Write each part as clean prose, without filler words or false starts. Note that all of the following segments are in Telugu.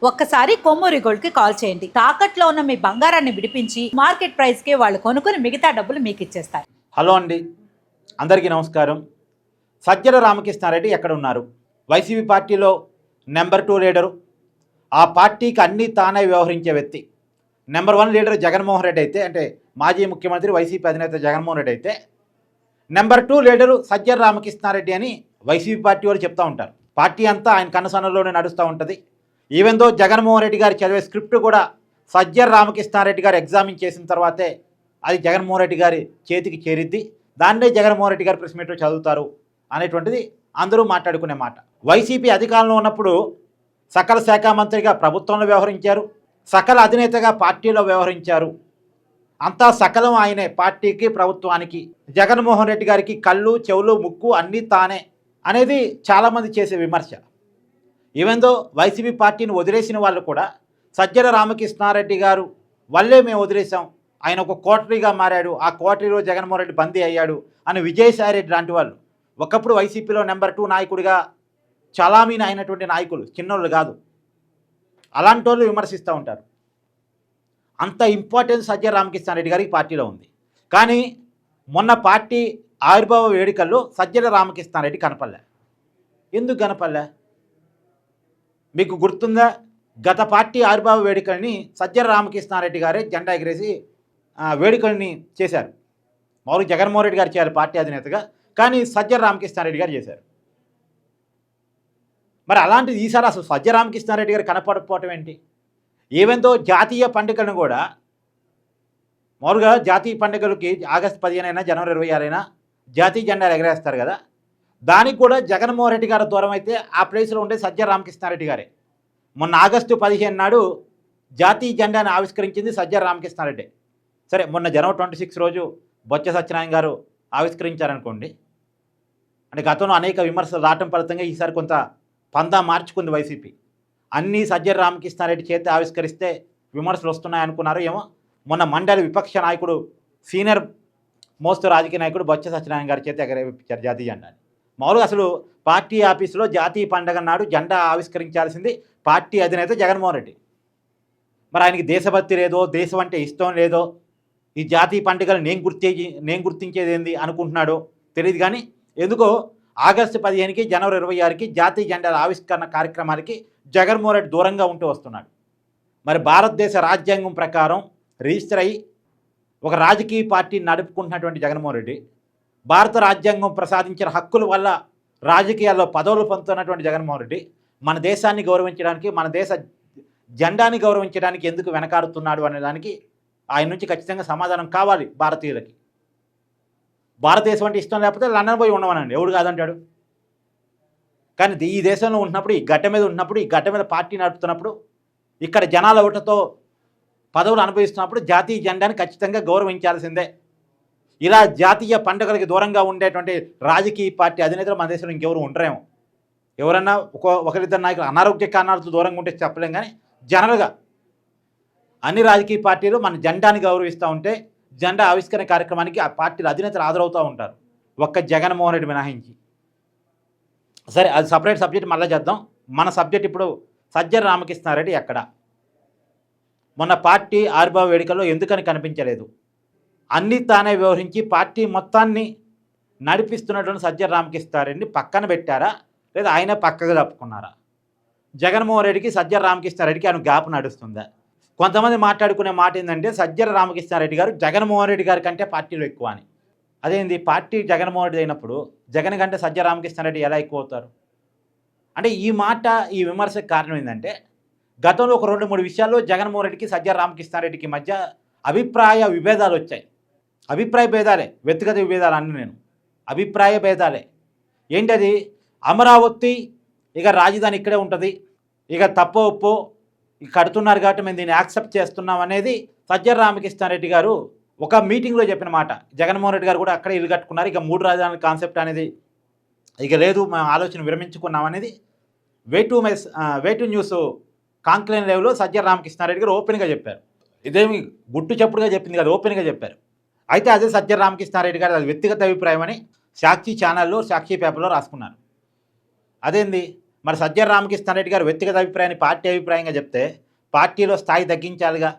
ఒక్కసారి కొమ్మూరి గోల్డ్ కి కాల్ చేయండి. తాకట్లో ఉన్న మీ బంగారాన్ని విడిపించి మార్కెట్ ప్రైస్ కి వాళ్ళు కొనుక్కుని మిగతా డబ్బులు మీకు ఇచ్చేస్తారు. హలో అండి, అందరికీ నమస్కారం. సజ్జల రామకృష్ణారెడ్డి ఎక్కడ ఉన్నారు? వైసీపీ పార్టీలో నెంబర్ 2 లీడరు, ఆ పార్టీకి అన్నీ తానే వ్యవహరించే వ్యక్తి. నెంబర్ 1 లీడర్ జగన్మోహన్ రెడ్డి అయితే, అంటే మాజీ ముఖ్యమంత్రి వైసీపీ అధినేత జగన్మోహన్ రెడ్డి అయితే, నెంబర్ 2 లీడరు సజ్జల రామకృష్ణారెడ్డి అని వైసీపీ పార్టీ వాళ్ళు చెప్తూ ఉంటారు. పార్టీ అంతా ఆయన కనుసన్నలోనే నడుస్తూ ఉంటుంది. ఈవెన్ దో జగన్మోహన్ రెడ్డి గారు చదివే స్క్రిప్ట్ కూడా సజ్జల రామకృష్ణారెడ్డి గారు ఎగ్జామిన్ చేసిన తర్వాతే అది జగన్మోహన్ రెడ్డి గారి చేతికి చేరిద్ది. దాన్నే జగన్మోహన్ రెడ్డి గారు ప్రెస్ మీట్లో చదువుతారు అనేటువంటిది అందరూ మాట్లాడుకునే మాట. వైసీపీ అధికారంలో ఉన్నప్పుడు సకల శాఖ మంత్రిగా ప్రభుత్వంలో వ్యవహరించారు, సకల అధినేతగా పార్టీలో వ్యవహరించారు. అంతా సకలం ఆయనే, పార్టీకి ప్రభుత్వానికి. జగన్మోహన్ రెడ్డి గారికి కళ్ళు చెవులు ముక్కు అన్నీ తానే అనేది చాలామంది చేసే విమర్శ. ఈవెన్ దో వైసీపీ పార్టీని వదిలేసిన వాళ్ళు కూడా సజ్జల రామకృష్ణారెడ్డి గారు వల్లే మేము వదిలేసాం, ఆయన ఒక కోటరీగా మారాడు, ఆ కోటరీలో జగన్మోహన్ రెడ్డి బందీ అయ్యాడు అని విజయసాయి రెడ్డి లాంటి వాళ్ళు, ఒకప్పుడు వైసీపీలో నెంబర్ 2 నాయకుడిగా చలామీని అయినటువంటి నాయకులు, చిన్నోళ్ళు కాదు, అలాంటి వాళ్ళు విమర్శిస్తూ ఉంటారు. అంత ఇంపార్టెన్స్ సజ్జల రామకృష్ణారెడ్డి గారికి పార్టీలో ఉంది. కానీ మొన్న పార్టీ ఆవిర్భావ వేడుకల్లో సజ్జల రామకృష్ణారెడ్డి కనపడలే. ఎందుకు కనపడలే మీకు గుర్తుందా? గత పార్టీ ఆవిర్భావ వేడుకల్ని సజ్జల రామకృష్ణారెడ్డి గారే జెండా ఎగిరేసి వేడుకల్ని చేశారు. మామూలుగా జగన్మోహన్ రెడ్డి గారు చేయాలి పార్టీ అధినేతగా, కానీ సజ్జల రామకృష్ణారెడ్డి గారు చేశారు. మరి అలాంటిది ఈసారి అసలు సజ్జల రామకృష్ణారెడ్డి గారు కనపడకపోవటం ఏంటి? ఏవెంతో జాతీయ పండుగలను కూడా, మామూలుగా జాతీయ పండుగలకి ఆగస్టు 15 జనవరి 26 జాతీయ జెండాలు ఎగరేస్తారు కదా, దానికి కూడా జగన్మోహన్ రెడ్డి గారు దూరం అయితే ఆ ప్లేస్లో ఉండే సజ్జల రామకృష్ణారెడ్డి గారే. మొన్న ఆగస్టు 15 నాడు జాతీయ జెండాను ఆవిష్కరించింది సజ్జల రామకృష్ణారెడ్డి. సరే, మొన్న జనవరి 26 రోజు బొత్స సత్యనారాయణ గారు ఆవిష్కరించారనుకోండి. అంటే గతంలో అనేక విమర్శలు రావటం ఫలితంగా ఈసారి కొంత పందా మార్చుకుంది వైసీపీ. అన్నీ సజ్జల రామకృష్ణారెడ్డి చేతి ఆవిష్కరిస్తే విమర్శలు వస్తున్నాయనుకున్నారు ఏమో. మొన్న మండలి విపక్ష నాయకుడు, సీనియర్ మోస్తు రాజకీయ నాయకుడు బొత్స సత్యనారాయణ గారి చేతి ఎగరేపించారు జాతీయ జెండాని. మామూలుగా అసలు పార్టీ ఆఫీసులో జాతీయ పండగ నాడు జెండా ఆవిష్కరించాల్సింది పార్టీ అధినేత జగన్మోహన్ రెడ్డి. మరి ఆయనకి దేశభక్తి లేదో, దేశం అంటే ఇష్టం లేదో, ఈ జాతీయ పండుగలు నేను గుర్తించేది ఏంది అనుకుంటున్నాడో తెలియదు. కానీ ఎందుకో ఆగస్టు 15కి జనవరి 26కి జాతీయ జెండాల ఆవిష్కరణ కార్యక్రమానికి జగన్మోహన్ రెడ్డి దూరంగా ఉంటూ వస్తున్నాడు. మరి భారతదేశ రాజ్యాంగం ప్రకారం రిజిస్టర్ అయ్యి ఒక రాజకీయ పార్టీని నడుపుకుంటున్నటువంటి జగన్మోహన్ రెడ్డి, భారత రాజ్యాంగం ప్రసాదించిన హక్కుల వల్ల రాజకీయాల్లో పదవులు పొందుతున్నటువంటి జగన్మోహన్ రెడ్డి మన దేశాన్ని గౌరవించడానికి, మన దేశ జెండాని గౌరవించడానికి ఎందుకు వెనకాడుతున్నాడు అనే దానికి ఆయన నుంచి ఖచ్చితంగా సమాధానం కావాలి భారతీయులకి. భారతదేశం అంటే ఇష్టం లేకపోతే లండన్ పోయి ఉండమనండి, ఎవడు కాదంటాడు. కానీ ఈ దేశంలో ఉంటున్నప్పుడు, ఈ గడ్డ మీద ఉంటున్నప్పుడు, ఈ గడ్డ మీద పార్టీ నడుపుతున్నప్పుడు, ఇక్కడ జనాల ఓటుతో పదవులు అనుభవిస్తున్నప్పుడు జాతీయ జెండాని ఖచ్చితంగా గౌరవించాల్సిందే. ఇలా జాతీయ పండుగలకి దూరంగా ఉండేటువంటి రాజకీయ పార్టీ అధినేతలు మన దేశంలో ఇంకెవరు ఉండరేమో. ఎవరన్నా ఒకరిద్దరు నాయకులు అనారోగ్య కారణాలతో దూరంగా ఉంటే చెప్పలేం, కానీ జనరల్గా అన్ని రాజకీయ పార్టీలు మన జెండాని గౌరవిస్తూ ఉంటే జెండా ఆవిష్కరణ కార్యక్రమానికి ఆ పార్టీల అధినేతలు హాజరవుతూ ఉంటారు, ఒక్క జగన్మోహన్ రెడ్డి మినహాయించి. సరే, అది సపరేట్ సబ్జెక్ట్, మళ్ళీ చేద్దాం. మన సబ్జెక్ట్ ఇప్పుడు సజ్జల రామకృష్ణారెడ్డి ఎక్కడ? మొన్న పార్టీ ఆవిర్భావ వేడుకల్లో ఎందుకని కనిపించలేదు? అన్నీ తానే వ్యవహరించి పార్టీ మొత్తాన్ని నడిపిస్తున్నటువంటి సజ్జల రామకృష్ణారెడ్డిని పక్కన పెట్టారా, లేదా ఆయన పక్కగా తప్పుకున్నారా? జగన్మోహన్ రెడ్డికి సజ్జల రామకృష్ణారెడ్డికి ఆయన గ్యాప్ నడుస్తుందా? కొంతమంది మాట్లాడుకునే మాట ఏంటంటే సజ్జల రామకృష్ణారెడ్డి గారు జగన్మోహన్ రెడ్డి గారి కంటే పార్టీలో ఎక్కువ అని. అదేంది, పార్టీ జగన్మోహన్ రెడ్డి అయినప్పుడు జగన్ కంటే సజ్జల రామకృష్ణారెడ్డి ఎలా ఎక్కువ అవుతారు? అంటే ఈ మాట, ఈ విమర్శకు కారణం ఏంటంటే గతంలో ఒక 2-3 విషయాల్లో జగన్మోహన్ రెడ్డికి సజ్జల రామకృష్ణారెడ్డికి మధ్య అభిప్రాయ విభేదాలు వచ్చాయి. అభిప్రాయ భేదాలే, వ్యక్తిగత విభేదాలు అన్నీ, నేను అభిప్రాయ భేదాలే. ఏంటది? అమరావతి ఇక రాజధాని ఇక్కడే ఉంటుంది, ఇక తప్పో ఒప్పో ఇక కడుతున్నారు కాబట్టి మేము దీన్ని యాక్సెప్ట్ చేస్తున్నాం అనేది సజ్జల రామకృష్ణారెడ్డి గారు ఒక మీటింగ్లో చెప్పిన మాట. జగన్మోహన్ రెడ్డి గారు కూడా అక్కడే ఇల్లు కట్టుకున్నారు, ఇక 3 రాజధానుల కాన్సెప్ట్ అనేది ఇక లేదు, మేము ఆలోచన విరమించుకున్నాం అనేది వే టు న్యూస్ కాంక్లేన్ లైవ్లో సజ్జల రామకృష్ణారెడ్డి గారు ఓపెన్గా చెప్పారు. ఇదేమి గుట్టు చప్పుడుగా చెప్పింది కదా, ఓపెన్గా చెప్పారు. అయితే అదే సజ్జల రామకృష్ణారెడ్డి గారు అది వ్యక్తిగత అభిప్రాయం అని సాక్షి ఛానల్లో, సాక్షి పేపర్లో రాసుకున్నారు. అదేంది, మరి సజ్జల రామకృష్ణారెడ్డి గారు వ్యక్తిగత అభిప్రాయాన్ని పార్టీ అభిప్రాయంగా చెప్తే పార్టీలో స్థాయి తగ్గించాలిగా.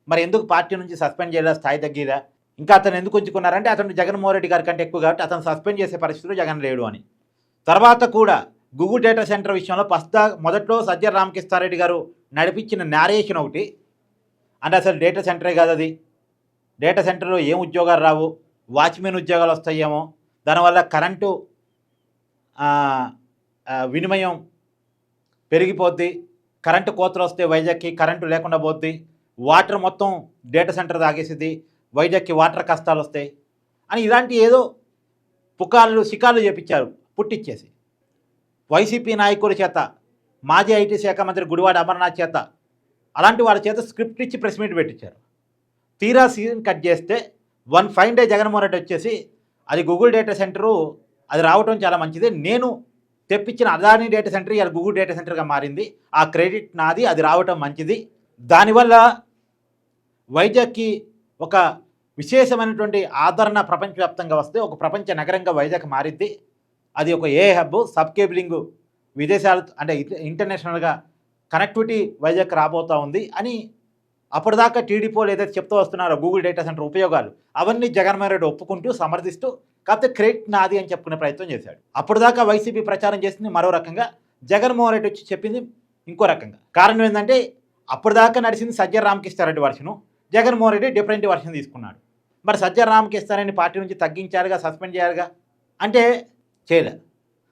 మరి ఎందుకు పార్టీ నుంచి సస్పెండ్ చేయలే, స్థాయి తగ్గిదా? ఇంకా అతను ఎందుకు ఉంచుకున్నారంటే అతను జగన్మోహన్ రెడ్డి గారి కంటే ఎక్కువ కాబట్టి అతను సస్పెండ్ చేసే పరిస్థితిలో జగన్ లేడు అని. తర్వాత కూడా గూగుల్ డేటా సెంటర్ విషయంలో మొదట్లో సజ్జల రామకృష్ణారెడ్డి గారు నడిపించిన నేరేషన్ ఒకటి, అంటే అసలు డేటా సెంటరే కాదు అది, డేటా సెంటర్లో ఏం ఉద్యోగాలు రావు, వాచ్మెన్ ఉద్యోగాలు వస్తాయేమో, దానివల్ల కరెంటు వినిమయం పెరిగిపోద్ది, కరెంటు కోతలు వస్తే వైజాగ్కి కరెంటు లేకుండా పోద్ది, వాటర్ మొత్తం డేటా సెంటర్ తాగేసిద్ది, వైజాగ్కి వాటర్ కష్టాలు వస్తాయి అని ఇలాంటి ఏదో పుకార్లు షికార్లు చేపించారు పుట్టిచ్చేసి. వైసీపీ నాయకుల చేత, మాజీ ఐటీ శాఖ మంత్రి గుడివాడ అమర్నాథ్ చేత, అలాంటి వాళ్ళ చేత స్క్రిప్ట్ ఇచ్చి ప్రెస్ మీట్ పెట్టించారు. తీరా సీజన్ కట్ చేస్తే one fine day Jaganmohan Reddy వచ్చేసి అది గూగుల్ డేటా సెంటరు, అది రావటం చాలా మంచిది, నేను తెప్పించిన అదానీ డేటా సెంటర్ ఇలా గూగుల్ డేటా సెంటర్గా మారింది, ఆ క్రెడిట్ నాది, అది రావటం మంచిది, దానివల్ల వైజాగ్కి ఒక విశేషమైనటువంటి ఆదరణ ప్రపంచవ్యాప్తంగా వస్తే ఒక ప్రపంచ నగరంగా వైజాగ్ మారిద్ది, అది ఒక ఏ హబ్, సబ్ కేబులింగ్, విదేశాలు అంటే ఇంటర్నేషనల్గా కనెక్టివిటీ వైజాగ్ రాబోతూ ఉంది అని అప్పటిదాకా టీడీపీలు ఏదైతే చెప్తూ వస్తున్నారో గూగుల్ డేటా సెంటర్ ఉపయోగాలు అవన్నీ జగన్మోహన్ రెడ్డి ఒప్పుకుంటూ సమర్థిస్తూ కాకపోతే క్రెడిట్ నాది అని చెప్పుకునే ప్రయత్నం చేశాడు. అప్పటిదాకా వైసీపీ ప్రచారం చేసింది మరో రకంగా, జగన్మోహన్ రెడ్డి వచ్చి చెప్పింది ఇంకో రకంగా. కారణం ఏంటంటే అప్పటిదాకా నడిచింది సజ్జల రామకృష్ణారెడ్డి వర్షను, జగన్మోహన్ రెడ్డి డిఫరెంట్ వర్షన్ తీసుకున్నాడు. మరి సజ్జల రామకృష్ణారెడ్డిని పార్టీ నుంచి తగ్గించారుగా, సస్పెండ్ చేయాలిగా అంటే చేయలే.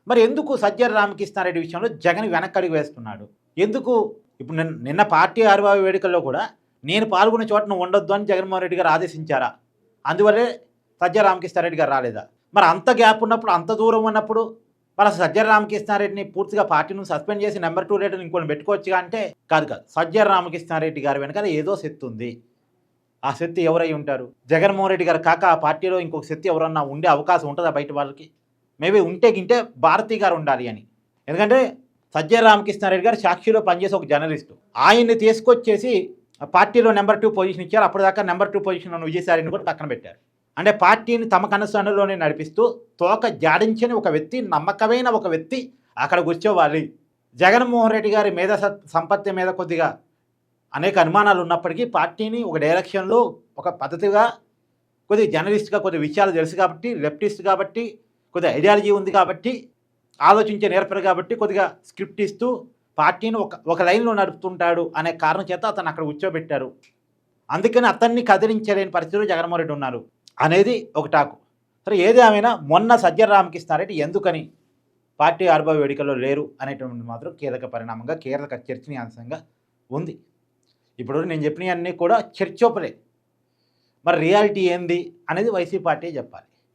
మరి ఎందుకు సజ్జల రామకృష్ణారెడ్డి విషయంలో జగన్ వెనక్కడికి వేస్తున్నాడు? ఎందుకు? ఇప్పుడు నిన్న పార్టీ ఆవిర్భావ వేడుకల్లో కూడా నేను పాల్గొన్న చోట నువ్వు ఉండొద్దు అని జగన్మోహన్ రెడ్డి గారు ఆదేశించారా? అందువల్లే సజ్జల రామకృష్ణారెడ్డి గారు రాలేదా? మరి అంత గ్యాప్ ఉన్నప్పుడు, అంత దూరం ఉన్నప్పుడు మరి సజ్జల రామకృష్ణారెడ్డిని పూర్తిగా పార్టీ నుంచి సస్పెండ్ చేసి నెంబర్ 2 రేటర్ ఇంకొని పెట్టుకోవచ్చుగా అంటే కాదు. సజ్జల రామకృష్ణారెడ్డి గారి వెనకాల ఏదో శక్తి ఉంది. ఆ శక్తి ఎవరై ఉంటారు? జగన్మోహన్ రెడ్డి గారు కాక ఆ పార్టీలో ఇంకొక శక్తి ఎవరన్నా ఉండే అవకాశం ఉంటుందా బయట వాళ్ళకి? మేబీ ఉంటే గింటే భారతి గారు ఉండాలి అని. ఎందుకంటే సజ్జల రామకృష్ణారెడ్డి గారు సాక్షిలో పనిచేసే ఒక జర్నలిస్టు, ఆయన్ని తీసుకొచ్చేసి పార్టీలో నెంబర్ 2 పొజిషన్ ఇచ్చారు. అప్పటిదాకా నెంబర్ 2 పొజిషన్ ఉన్న విజయసాయిని కూడా పక్కన పెట్టారు. అంటే పార్టీని తమ కనసనలోనే నడిపిస్తూ తోక జాడించని ఒక వ్యక్తి, నమ్మకమైన ఒక వ్యక్తి అక్కడ కూర్చోవాలి. జగన్మోహన్ రెడ్డి గారి మీద సంపత్తి మీద కొద్దిగా అనేక అనుమానాలు ఉన్నప్పటికీ పార్టీని ఒక డైరెక్షన్లో ఒక పద్ధతిగా, కొద్దిగా జర్నలిస్ట్గా కొద్ది విషయాలు తెలుసు కాబట్టి, లెఫ్టిస్ట్ కాబట్టి, కొద్దిగా ఐడియాలజీ ఉంది కాబట్టి, ఆలోచించే నేర్పరు కాబట్టి కొద్దిగా స్క్రిప్ట్ ఇస్తూ పార్టీని ఒక లైన్లో నడుపుతుంటాడు అనే కారణం చేత అతను అక్కడ కూర్చోబెట్టారు. అందుకని అతన్ని కదిలించలేని పరిస్థితిలో జగన్మోహన్ రెడ్డి ఉన్నారు అనేది ఒక టాకు. సరే, ఏది ఏమైనా మొన్న సజ్జల రామకృష్ణారెడ్డి ఎందుకని పార్టీ ఆవిర్భావ వేడుకల్లో లేరు అనేటువంటి మాత్రం కీలక పరిణామంగా, కీలక చర్చనీయాంశంగా ఉంది. ఇప్పుడు నేను చెప్పినవన్నీ కూడా చర్చోపలే. మరి రియాలిటీ ఏంది అనేది వైసీపీ పార్టీ చెప్పాలి.